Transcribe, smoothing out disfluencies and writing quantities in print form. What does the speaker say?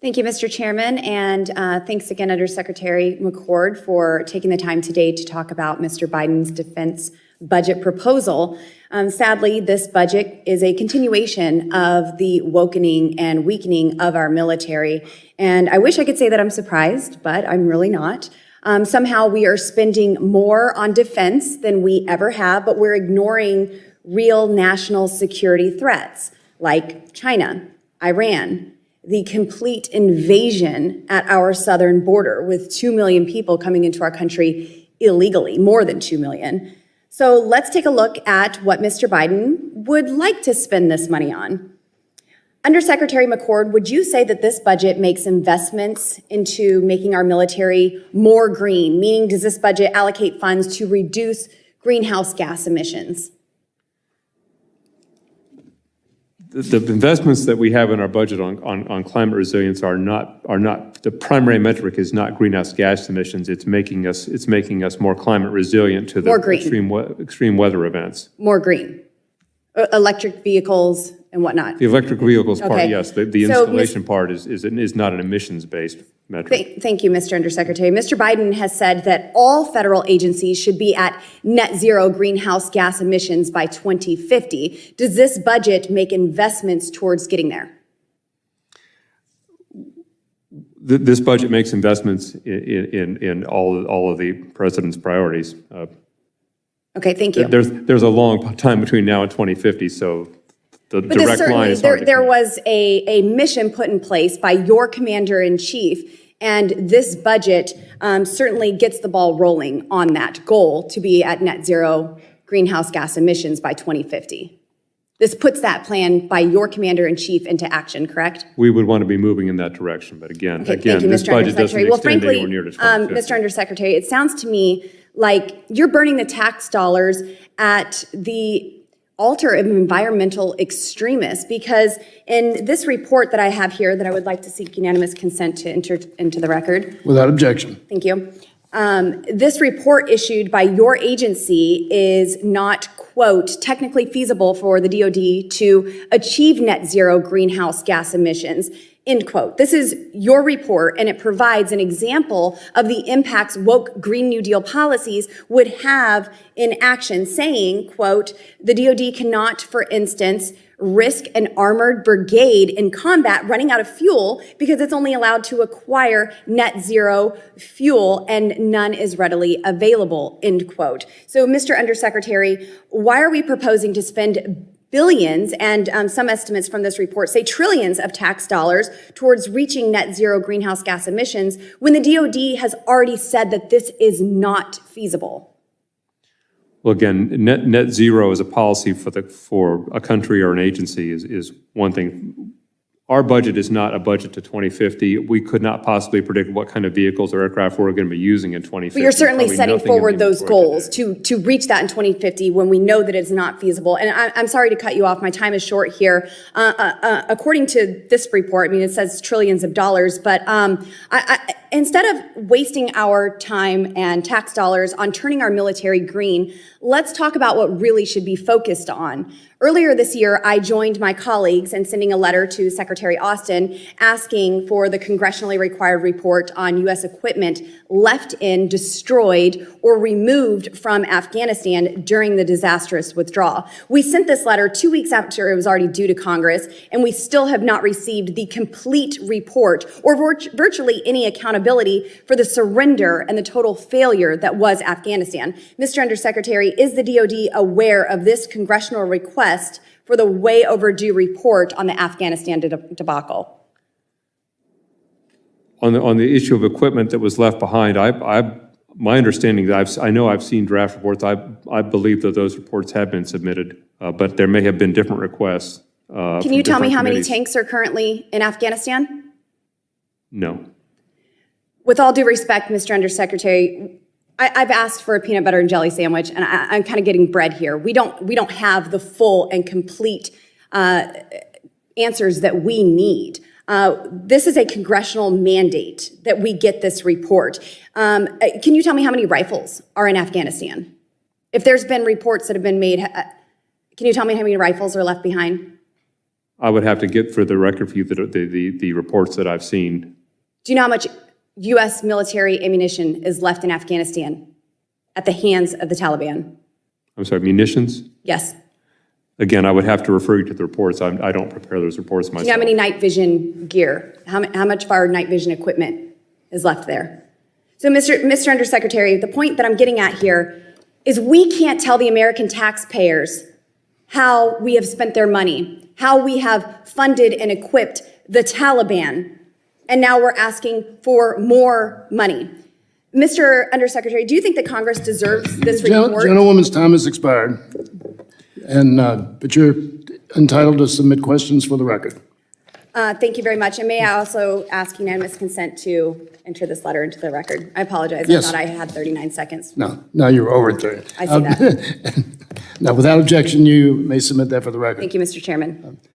Thank you, Mr. Chairman, and thanks again, Undersecretary McCord, for taking the time today to talk about Mr. Biden's defense budget proposal. Sadly, this budget is a continuation of the wokening and weakening of our military, and I wish I could say that I'm surprised, but I'm really not. Somehow we are spending more on defense than we ever have, but we're ignoring real national security threats like China, Iran, the complete invasion at our southern border with 2 million people coming into our country illegally, more than 2 million. So let's take a look at what Mr. Biden would like to spend this money on. Undersecretary McCord, would you say that this budget makes investments into making our military more green? Meaning, does this budget allocate funds to reduce greenhouse gas emissions? The investments that we have in our budget on climate resilience are not the primary metric is not greenhouse gas emissions. It's making us more climate resilient to the extreme weather events. More green, electric vehicles and whatnot. The electric vehicles part, Okay. yes. The installation part is not an emissions-based metric. Thank you, Mr. Undersecretary. Mr. Biden has said that all federal agencies should be at net zero greenhouse gas emissions by 2050. Does this budget make investments towards getting there? This budget makes investments in all of the president's priorities. Okay, thank you. There's a long time between now and 2050, so the direct line is hard to there was a mission put in place by your commander-in-chief, and this budget certainly gets the ball rolling on that goal to be at net zero greenhouse gas emissions by 2050. This puts that plan by your commander-in-chief into action, correct? We would want to be moving in that direction, but again, Thank you, this Mr. budget doesn't Undersecretary. extend anywhere near to 2050. Mr. Undersecretary, it sounds to me like you're burning the tax dollars at the altar of environmental extremists, because in this report that I have here that I would like to seek unanimous consent to enter into the record. Without objection. Thank you. This report issued by your agency is not, quote, technically feasible for the DoD to achieve net zero greenhouse gas emissions, end quote. This is your report, and it provides an example of the impacts woke Green New Deal policies would have in action, saying, quote, the DoD cannot, for instance, risk an armored brigade in combat running out of fuel because it's only allowed to acquire net zero fuel and none is readily available, end quote. So, Mr. Undersecretary, why are we proposing to spend billions, and some estimates from this report say trillions of tax dollars towards reaching net zero greenhouse gas emissions when the DoD has already said that this is not feasible? Well, again, net zero as a policy for a country or an agency is one thing. Our budget is not a budget to 2050. We could not possibly predict what kind of vehicles or aircraft we're going to be using in 2050. But you're certainly Probably setting nothing in forward the those report goals today. to reach that in 2050 when we know that it's not feasible. And I'm sorry to cut you off. My time is short here. According to this report, I mean, it says trillions of dollars, but instead of wasting our time and tax dollars on turning our military green, let's talk about what really should be focused on. Earlier this year, I joined my colleagues in sending a letter to Secretary Austin asking for the congressionally required report on U.S. equipment left in, destroyed, or removed from Afghanistan during the disastrous withdrawal. We sent this letter 2 weeks after it was already due to Congress, and we still have not received the complete report or virtually any accountability for the surrender and the total failure that was Afghanistan. Mr. Undersecretary, is the DoD aware of this congressional request for the way overdue report on the Afghanistan debacle? On the issue of equipment that was left behind, my understanding that I know I've seen draft reports. I believe that those reports have been submitted, but there may have been different requests. Can you tell me how many tanks are currently in Afghanistan? No. With all due respect, Mr. Undersecretary, I've asked for a peanut butter and jelly sandwich, and I'm kind of getting bread here. We don't have the full and complete answers that we need. This is a congressional mandate that we get this report. Can you tell me how many rifles are in Afghanistan? If there's been reports that have been made, can you tell me how many rifles are left behind? I would have to get for the record for you the reports that I've seen. Do you know how much U.S. military ammunition is left in Afghanistan at the hands of the Taliban? I'm sorry, munitions? Yes. Again, I would have to refer you to the reports. I don't prepare those reports myself. Do you know how many night vision gear, how much of our night vision equipment is left there? So, Mr. Undersecretary, the point that I'm getting at here is we can't tell the American taxpayers how we have spent their money, how we have funded and equipped the Taliban, and now we're asking for more money. Mr. Undersecretary, do you think that Congress deserves this report? Gentlewoman's time has expired, and but you're entitled to submit questions for the record. Thank you very much. And may I also ask unanimous consent to enter this letter into the record? I apologize. Yes. I thought I had 39 seconds. No, you're over 30. I see that. Now, without objection, you may submit that for the record. Thank you, Mr. Chairman.